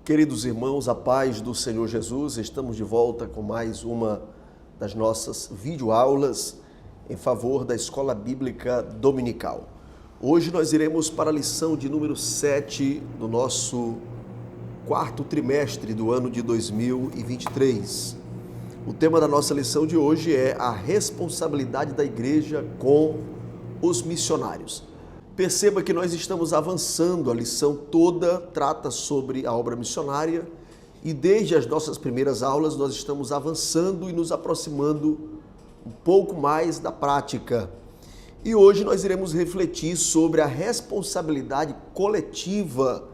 Queridos irmãos, a paz do Senhor Jesus, estamos de volta com mais uma das nossas videoaulas em favor da Escola Bíblica Dominical. Hoje nós iremos para a lição de número 7 do nosso quarto trimestre do ano de 2023. O tema da nossa lição de hoje é a responsabilidade da igreja com os missionários. Perceba que nós estamos avançando, a lição toda trata sobre a obra missionária e desde as nossas primeiras aulas nós estamos avançando e nos aproximando um pouco mais da prática. E hoje nós iremos refletir sobre a responsabilidade coletiva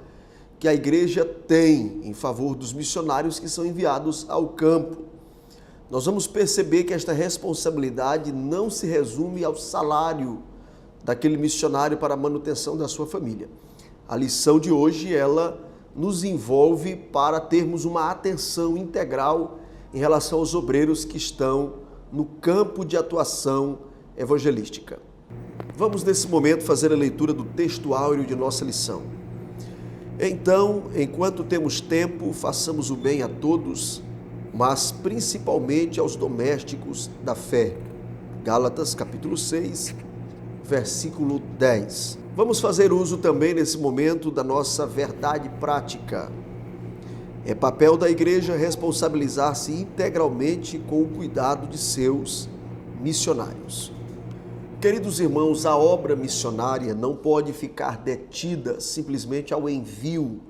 que a igreja tem em favor dos missionários que são enviados ao campo. Nós vamos perceber que esta responsabilidade não se resume ao salário daquele missionário para a manutenção da sua família. A lição de hoje, ela nos envolve para termos uma atenção integral em relação aos obreiros que estão no campo de atuação evangelística. Vamos, nesse momento, fazer a leitura do texto áureo de nossa lição. Então, enquanto temos tempo, façamos o bem a todos, mas principalmente aos domésticos da fé. Gálatas, capítulo 6, versículo 10. Vamos fazer uso também nesse momento da nossa verdade prática. É papel da igreja responsabilizar-se integralmente com o cuidado de seus missionários. Queridos irmãos, a obra missionária não pode ficar detida simplesmente ao envio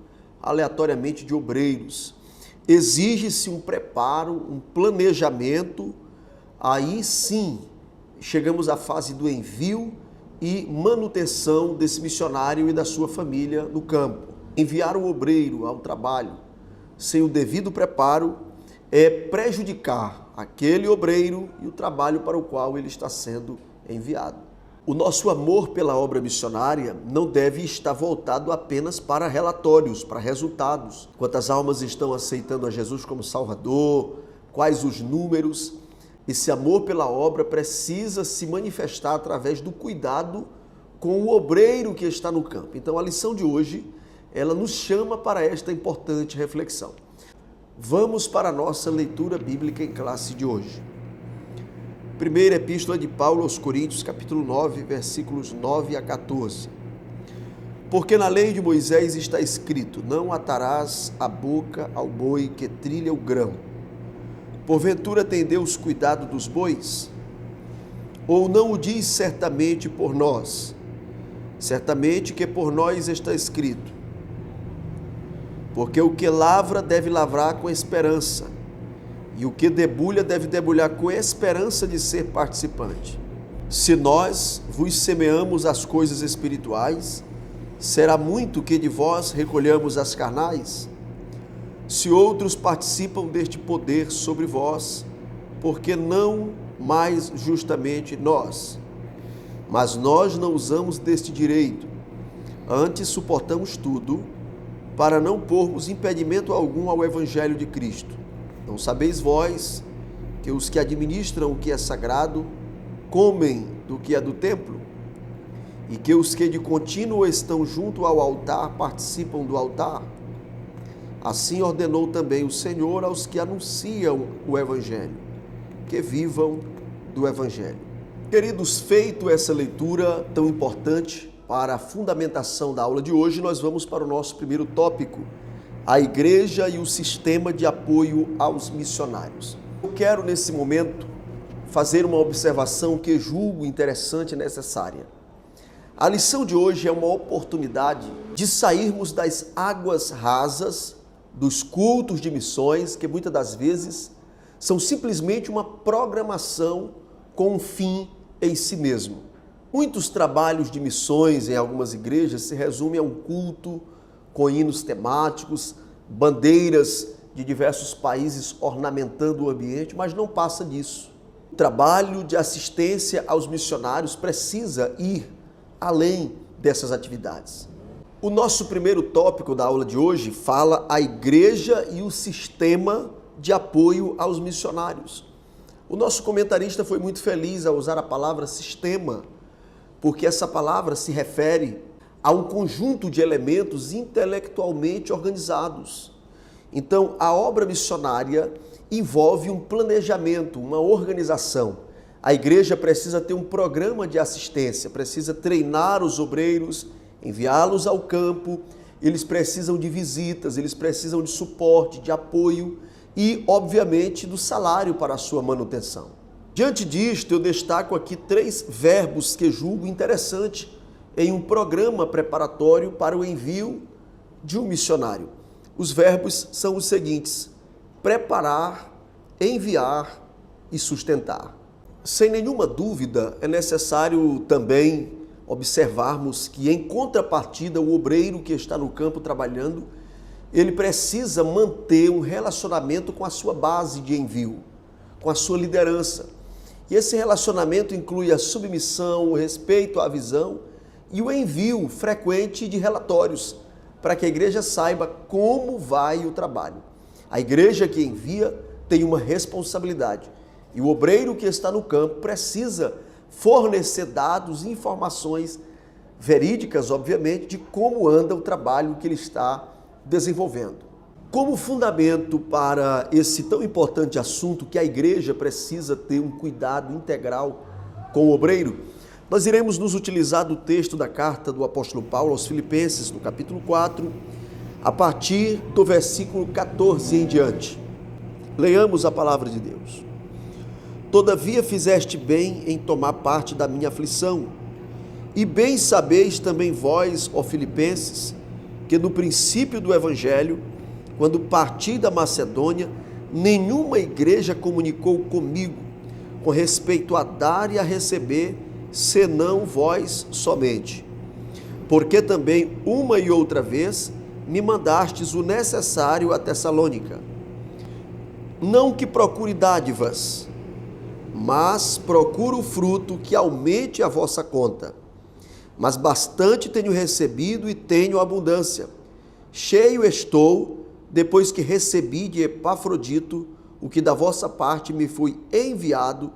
aleatoriamente de obreiros. Exige-se um preparo, um planejamento, aí sim chegamos à fase do envio e manutenção desse missionário e da sua família no campo. Enviar o obreiro ao trabalho sem o devido preparo é prejudicar aquele obreiro e o trabalho para o qual ele está sendo enviado. O nosso amor pela obra missionária não deve estar voltado apenas para relatórios, para resultados. Quantas almas estão aceitando a Jesus como Salvador? Quais os números? Esse amor pela obra precisa se manifestar através do cuidado com o obreiro que está no campo. Então, a lição de hoje, ela nos chama para esta importante reflexão. Vamos para a nossa leitura bíblica em classe de hoje. Primeira Epístola de Paulo aos Coríntios, capítulo 9, versículos 9 a 14. Porque na lei de Moisés está escrito: não atarás a boca ao boi que trilha o grão. Porventura tem Deus cuidado dos bois? Ou não o diz certamente por nós? Certamente que por nós está escrito: porque o que lavra deve lavrar com esperança, e o que debulha deve debulhar com esperança de ser participante. Se nós vos semeamos as coisas espirituais, será muito que de vós recolhamos as carnais? Se outros participam deste poder sobre vós, porque não mais justamente nós? Mas nós não usamos deste direito, antes suportamos tudo, para não pormos impedimento algum ao Evangelho de Cristo. Não sabeis vós que os que administram o que é sagrado comem do que é do templo? E que os que de contínuo estão junto ao altar participam do altar? Assim ordenou também o Senhor aos que anunciam o Evangelho, que vivam do Evangelho. Queridos, feito essa leitura tão importante para a fundamentação da aula de hoje, nós vamos para o nosso primeiro tópico, a igreja e o sistema de apoio aos missionários. Eu quero, nesse momento, fazer uma observação que julgo interessante e necessária. A lição de hoje é uma oportunidade de sairmos das águas rasas dos cultos de missões, que muitas das vezes são simplesmente uma programação com um fim em si mesmo. Muitos trabalhos de missões em algumas igrejas se resumem a um culto com hinos temáticos, bandeiras de diversos países ornamentando o ambiente, mas não passa disso. O trabalho de assistência aos missionários precisa ir além dessas atividades. O nosso primeiro tópico da aula de hoje fala a igreja e o sistema de apoio aos missionários. O nosso comentarista foi muito feliz ao usar a palavra sistema, porque essa palavra se refere a um conjunto de elementos intelectualmente organizados. Então, a obra missionária envolve um planejamento, uma organização. A igreja precisa ter um programa de assistência, precisa treinar os obreiros, enviá-los ao campo, eles precisam de visitas, eles precisam de suporte, de apoio e, obviamente, do salário para a sua manutenção. Diante disto, eu destaco aqui 3 verbos que julgo interessante em um programa preparatório para o envio de um missionário. Os verbos são os seguintes: preparar, enviar e sustentar. Sem nenhuma dúvida, é necessário também observarmos que, em contrapartida, o obreiro que está no campo trabalhando, ele precisa manter um relacionamento com a sua base de envio, com a sua liderança. E esse relacionamento inclui a submissão, o respeito à visão e o envio frequente de relatórios, para que a igreja saiba como vai o trabalho. A igreja que envia tem uma responsabilidade e o obreiro que está no campo precisa fornecer dados e informações verídicas, obviamente, de como anda o trabalho que ele está desenvolvendo. Como fundamento para esse tão importante assunto que a igreja precisa ter um cuidado integral com o obreiro, nós iremos nos utilizar do texto da carta do apóstolo Paulo aos Filipenses, no capítulo 4, a partir do versículo 14 em diante. Leiamos a palavra de Deus. Todavia fizeste bem em tomar parte da minha aflição, e bem sabeis também vós, ó Filipenses, que no princípio do Evangelho, quando parti da Macedônia, nenhuma igreja comunicou comigo com respeito a dar e a receber, senão vós somente. Porque também uma e outra vez me mandastes o necessário a Tessalônica. Não que procure dádivas, mas procuro o fruto que aumente a vossa conta. Mas bastante tenho recebido e tenho abundância. Cheio estou, depois que recebi de Epafrodito o que da vossa parte me foi enviado,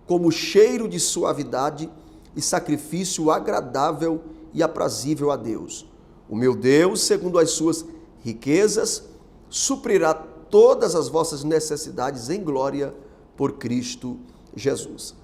como cheiro de suavidade e sacrifício agradável e aprazível a Deus. O meu Deus, segundo as suas riquezas, suprirá todas as vossas necessidades em glória por Cristo Jesus.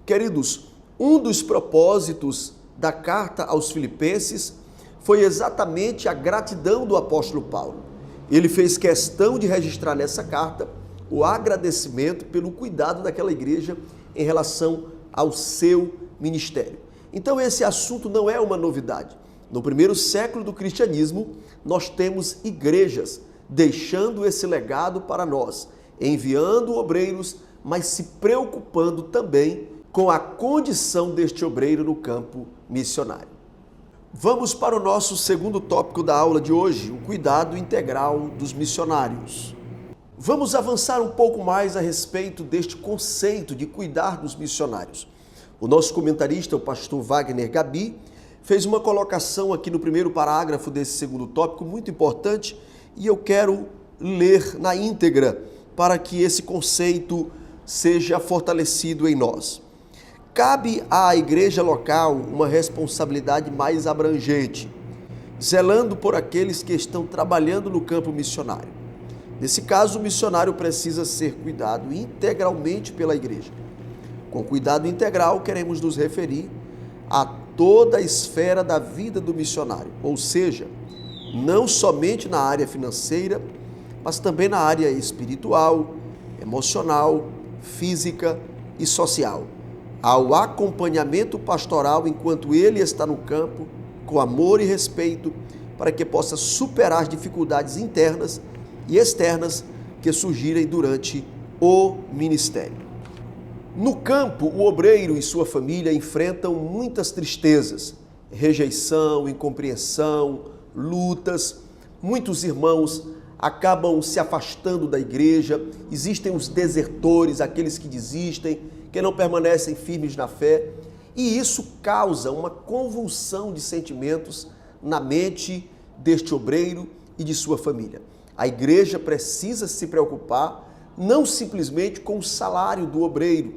Queridos, um dos propósitos da carta aos Filipenses foi exatamente a gratidão do apóstolo Paulo. Ele fez questão de registrar nessa carta o agradecimento pelo cuidado daquela igreja em relação ao seu ministério. Então esse assunto não é uma novidade. No primeiro século do cristianismo, nós temos igrejas deixando esse legado para nós, enviando obreiros, mas se preocupando também com a condição deste obreiro no campo missionário. Vamos para o nosso segundo tópico da aula de hoje, o cuidado integral dos missionários. Vamos avançar um pouco mais a respeito deste conceito de cuidar dos missionários. O nosso comentarista, o pastor Wagner Gabi, fez uma colocação aqui no primeiro parágrafo desse segundo tópico muito importante e eu quero ler na íntegra para que esse conceito seja fortalecido em nós. Cabe à igreja local uma responsabilidade mais abrangente, zelando por aqueles que estão trabalhando no campo missionário. Nesse caso, o missionário precisa ser cuidado integralmente pela igreja. Com cuidado integral, queremos nos referir a toda a esfera da vida do missionário, ou seja, não somente na área financeira, mas também na área espiritual, emocional, física e social, ao acompanhamento pastoral enquanto ele está no campo, com amor e respeito, para que possa superar as dificuldades internas e externas que surgirem durante o ministério. No campo, o obreiro e sua família enfrentam muitas tristezas, rejeição, incompreensão, lutas. Muitos irmãos acabam se afastando da igreja, existem os desertores, aqueles que desistem, que não permanecem firmes na fé, e isso causa uma convulsão de sentimentos na mente deste obreiro e de sua família. A igreja precisa se preocupar não simplesmente com o salário do obreiro,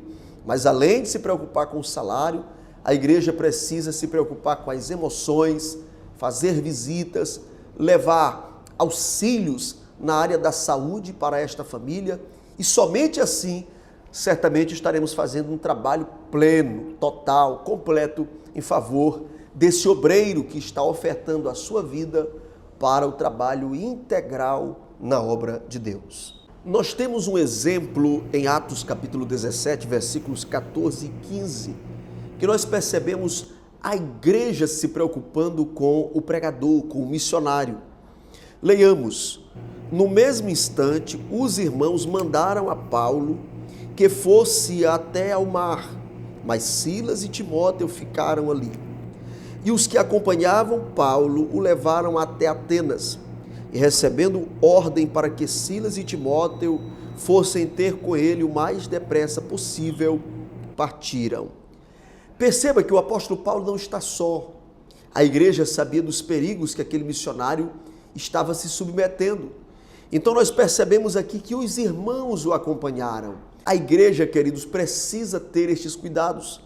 mas além de se preocupar com o salário, a igreja precisa se preocupar com as emoções, fazer visitas, levar auxílios na área da saúde para esta família e somente assim, certamente estaremos fazendo um trabalho pleno, total, completo em favor desse obreiro que está ofertando a sua vida para o trabalho integral na obra de Deus. Nós temos um exemplo em Atos capítulo 17, versículos 14 e 15, que nós percebemos a igreja se preocupando com o pregador, com o missionário. Leiamos: no mesmo instante, os irmãos mandaram a Paulo que fosse até ao mar, mas Silas e Timóteo ficaram ali. E os que acompanhavam Paulo o levaram até Atenas, e recebendo ordem para que Silas e Timóteo fossem ter com ele o mais depressa possível, partiram. Perceba que o apóstolo Paulo não está só. A igreja sabia dos perigos que aquele missionário estava se submetendo. Então nós percebemos aqui que os irmãos o acompanharam. A igreja, queridos, precisa ter estes cuidados.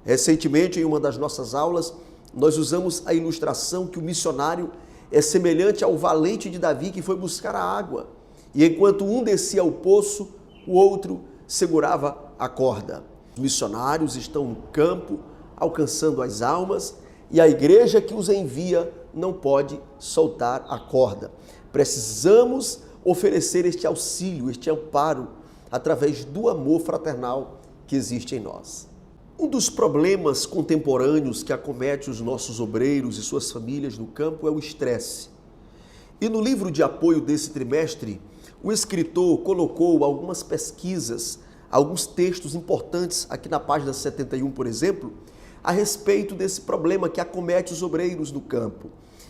Recentemente, em uma das nossas aulas, nós usamos a ilustração que o missionário é semelhante ao valente de Davi que foi buscar a água. E enquanto um descia ao poço, o outro segurava a corda. Os missionários estão no campo, alcançando as almas, e a igreja que os envia não pode soltar a corda. Precisamos oferecer este auxílio, este amparo, através do amor fraternal que existe em nós. Um dos problemas contemporâneos que acomete os nossos obreiros e suas famílias no campo é o estresse. E no livro de apoio desse trimestre, o escritor colocou algumas pesquisas, alguns textos importantes aqui na página 71, por exemplo, a respeito desse problema que acomete os obreiros no campo.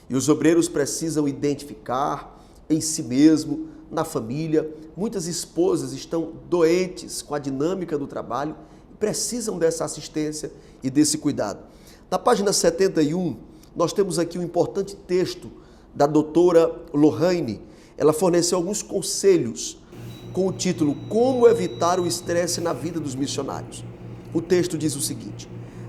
E os obreiros precisam identificar em si mesmo, na família. Muitas esposas estão doentes com a dinâmica do trabalho e precisam dessa assistência e desse cuidado. Na página 71, nós temos aqui um importante texto da doutora Lohane. Ela forneceu alguns conselhos com o título Como evitar o estresse na vida dos missionários. O texto diz o seguinte: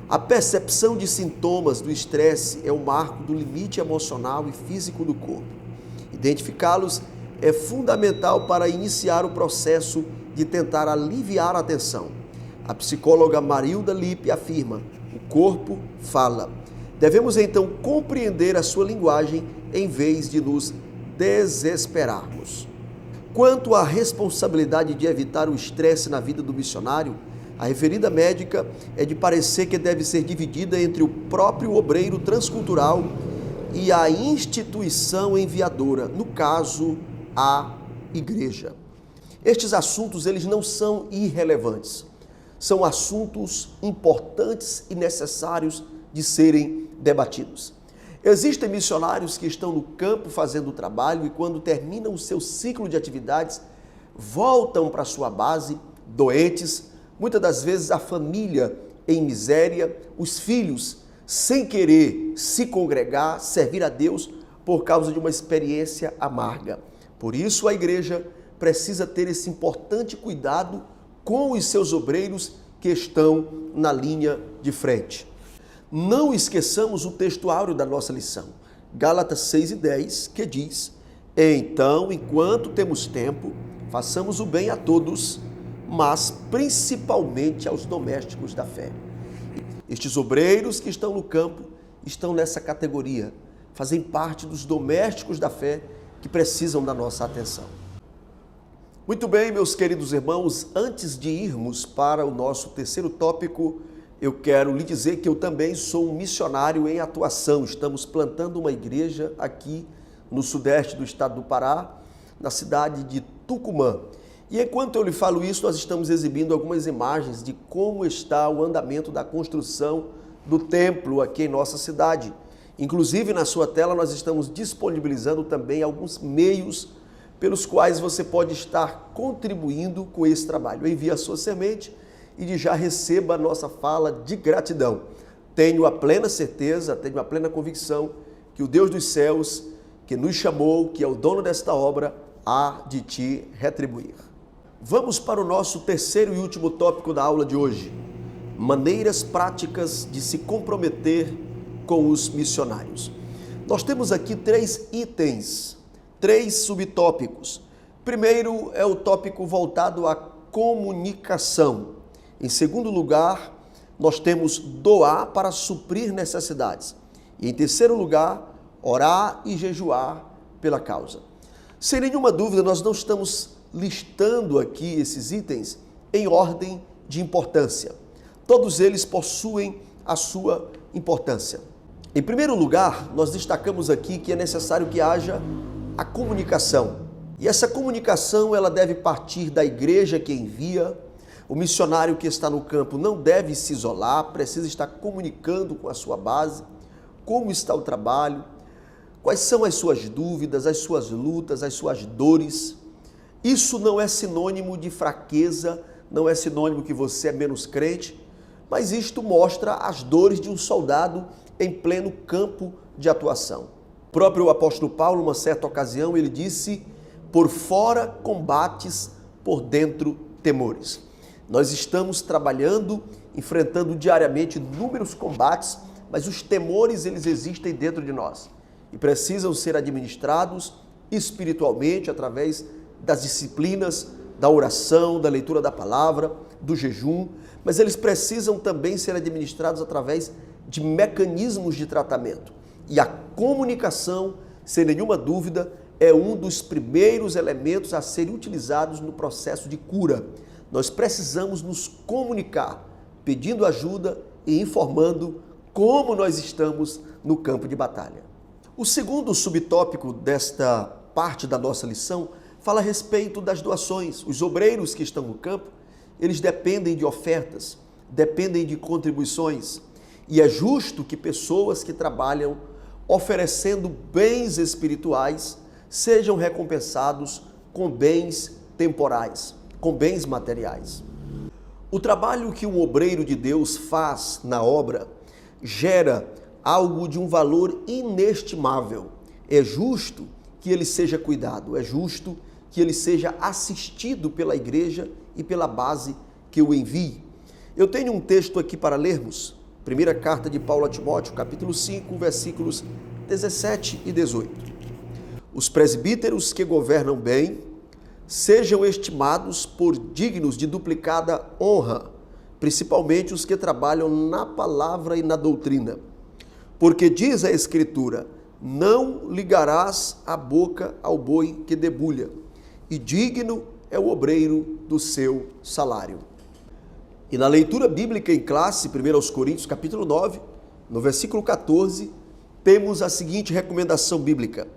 a percepção de sintomas do estresse é o marco do limite emocional e físico do corpo. Identificá-los é fundamental para iniciar o processo de tentar aliviar a tensão. A psicóloga Marilda Lippe afirma: o corpo fala. Devemos então compreender a sua linguagem em vez de nos desesperarmos. Quanto à responsabilidade de evitar o estresse na vida do missionário, a referida médica é de parecer que deve ser dividida entre o próprio obreiro transcultural e a instituição enviadora, no caso, a igreja. Estes assuntos, eles não são irrelevantes. São assuntos importantes e necessários de serem debatidos. Existem missionários que estão no campo fazendo o trabalho e quando terminam o seu ciclo de atividades, voltam para sua base doentes, muitas das vezes a família em miséria, os filhos sem querer se congregar, servir a Deus por causa de uma experiência amarga. Por isso a igreja precisa ter esse importante cuidado com os seus obreiros que estão na linha de frente. Não esqueçamos o texto áureo da nossa lição, Gálatas 6:10, que diz: então, enquanto temos tempo, façamos o bem a todos, mas principalmente aos domésticos da fé. Estes obreiros que estão no campo estão nessa categoria, fazem parte dos domésticos da fé que precisam da nossa atenção. Muito bem, meus queridos irmãos, antes de irmos para o nosso terceiro tópico, eu quero lhe dizer que eu também sou um missionário em atuação. Estamos plantando uma igreja aqui no sudeste do estado do Pará, na cidade de Tucumã. E enquanto eu lhe falo isso, nós estamos exibindo algumas imagens de como está o andamento da construção do templo aqui em nossa cidade. Inclusive, na sua tela, nós estamos disponibilizando também alguns meios pelos quais você pode estar contribuindo com esse trabalho. Envie a sua semente e de já receba a nossa fala de gratidão. Tenho a plena certeza, tenho a plena convicção que o Deus dos céus, que nos chamou, que é o dono desta obra, há de te retribuir. Vamos para o nosso terceiro e último tópico da aula de hoje: maneiras práticas de se comprometer com os missionários. Nós temos aqui três itens 3 subtópicos. Primeiro é o tópico voltado à comunicação. Em segundo lugar, nós temos doar para suprir necessidades. E em terceiro lugar, orar e jejuar pela causa. Sem nenhuma dúvida, nós não estamos listando aqui esses itens em ordem de importância. Todos eles possuem a sua importância. Em primeiro lugar, nós destacamos aqui que é necessário que haja a comunicação. E essa comunicação ela deve partir da igreja que envia. O missionário que está no campo não deve se isolar, precisa estar comunicando com a sua base, como está o trabalho, quais são as suas dúvidas, as suas lutas, as suas dores. Isso não é sinônimo de fraqueza, não é sinônimo que você é menos crente, mas isto mostra as dores de um soldado em pleno campo de atuação. O próprio apóstolo Paulo, numa certa ocasião, ele disse: por fora combates, por dentro temores. Nós estamos trabalhando, enfrentando diariamente inúmeros combates, mas os temores eles existem dentro de nós e precisam ser administrados espiritualmente através das disciplinas da oração, da leitura da palavra, do jejum, mas eles precisam também ser administrados através de mecanismos de tratamento. E a comunicação, sem nenhuma dúvida, é um dos primeiros elementos a serem utilizados no processo de cura. Nós precisamos nos comunicar, pedindo ajuda e informando como nós estamos no campo de batalha. O segundo subtópico desta parte da nossa lição fala a respeito das doações. Os obreiros que estão no campo, eles dependem de ofertas, dependem de contribuições. E é justo que pessoas que trabalham oferecendo bens espirituais sejam recompensados com bens temporais, com bens materiais. O trabalho que um obreiro de Deus faz na obra gera algo de um valor inestimável. É justo que ele seja cuidado, é justo que ele seja assistido pela igreja e pela base que o envie. Eu tenho um texto aqui para lermos, primeira carta de Paulo a Timóteo, capítulo 5, versículos 17 e 18. Os presbíteros que governam bem sejam estimados por dignos de duplicada honra, principalmente os que trabalham na palavra e na doutrina. Porque diz a Escritura: não ligarás a boca ao boi que debulha, e digno é o obreiro do seu salário. E na leitura bíblica em classe, 1 Coríntios capítulo 9, no versículo 14, temos a seguinte recomendação bíblica: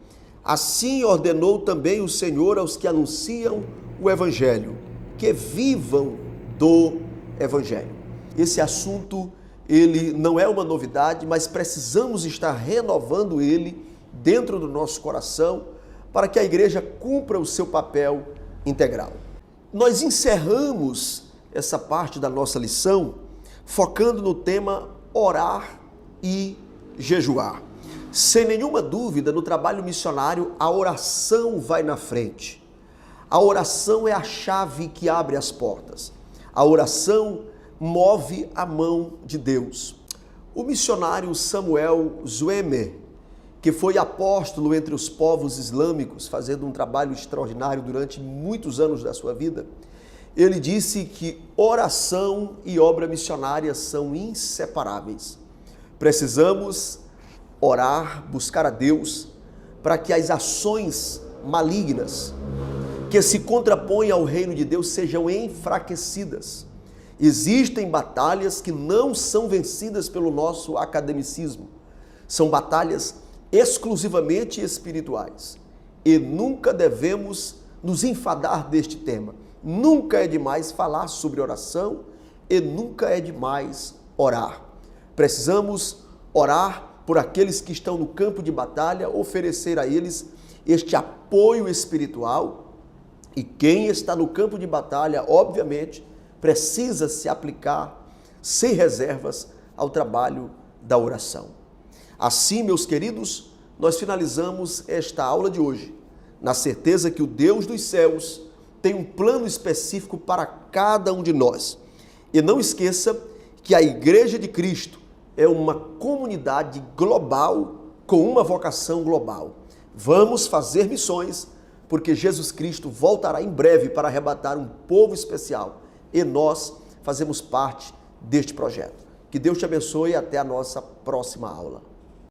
assim ordenou também o Senhor aos que anunciam o Evangelho, que vivam do Evangelho. Esse assunto, ele não é uma novidade, mas precisamos estar renovando ele dentro do nosso coração para que a igreja cumpra o seu papel integral. Nós encerramos essa parte da nossa lição focando no tema orar e jejuar. Sem nenhuma dúvida, no trabalho missionário, a oração vai na frente. A oração é a chave que abre as portas. A oração move a mão de Deus. O missionário Samuel Zwemer, que foi apóstolo entre os povos islâmicos, fazendo um trabalho extraordinário durante muitos anos da sua vida, ele disse que oração e obra missionária são inseparáveis. Precisamos orar, buscar a Deus, para que as ações malignas que se contrapõem ao reino de Deus sejam enfraquecidas. Existem batalhas que não são vencidas pelo nosso academicismo. São batalhas exclusivamente espirituais. E nunca devemos nos enfadar deste tema. Nunca é demais falar sobre oração e nunca é demais orar. Precisamos orar por aqueles que estão no campo de batalha, oferecer a eles este apoio espiritual. E quem está no campo de batalha, obviamente, precisa se aplicar sem reservas ao trabalho da oração. Assim, meus queridos, nós finalizamos esta aula de hoje, na certeza que o Deus dos céus tem um plano específico para cada um de nós. E não esqueça que a Igreja de Cristo é uma comunidade global com uma vocação global. Vamos fazer missões, porque Jesus Cristo voltará em breve para arrebatar um povo especial. E nós fazemos parte deste projeto. Que Deus te abençoe e até a nossa próxima aula.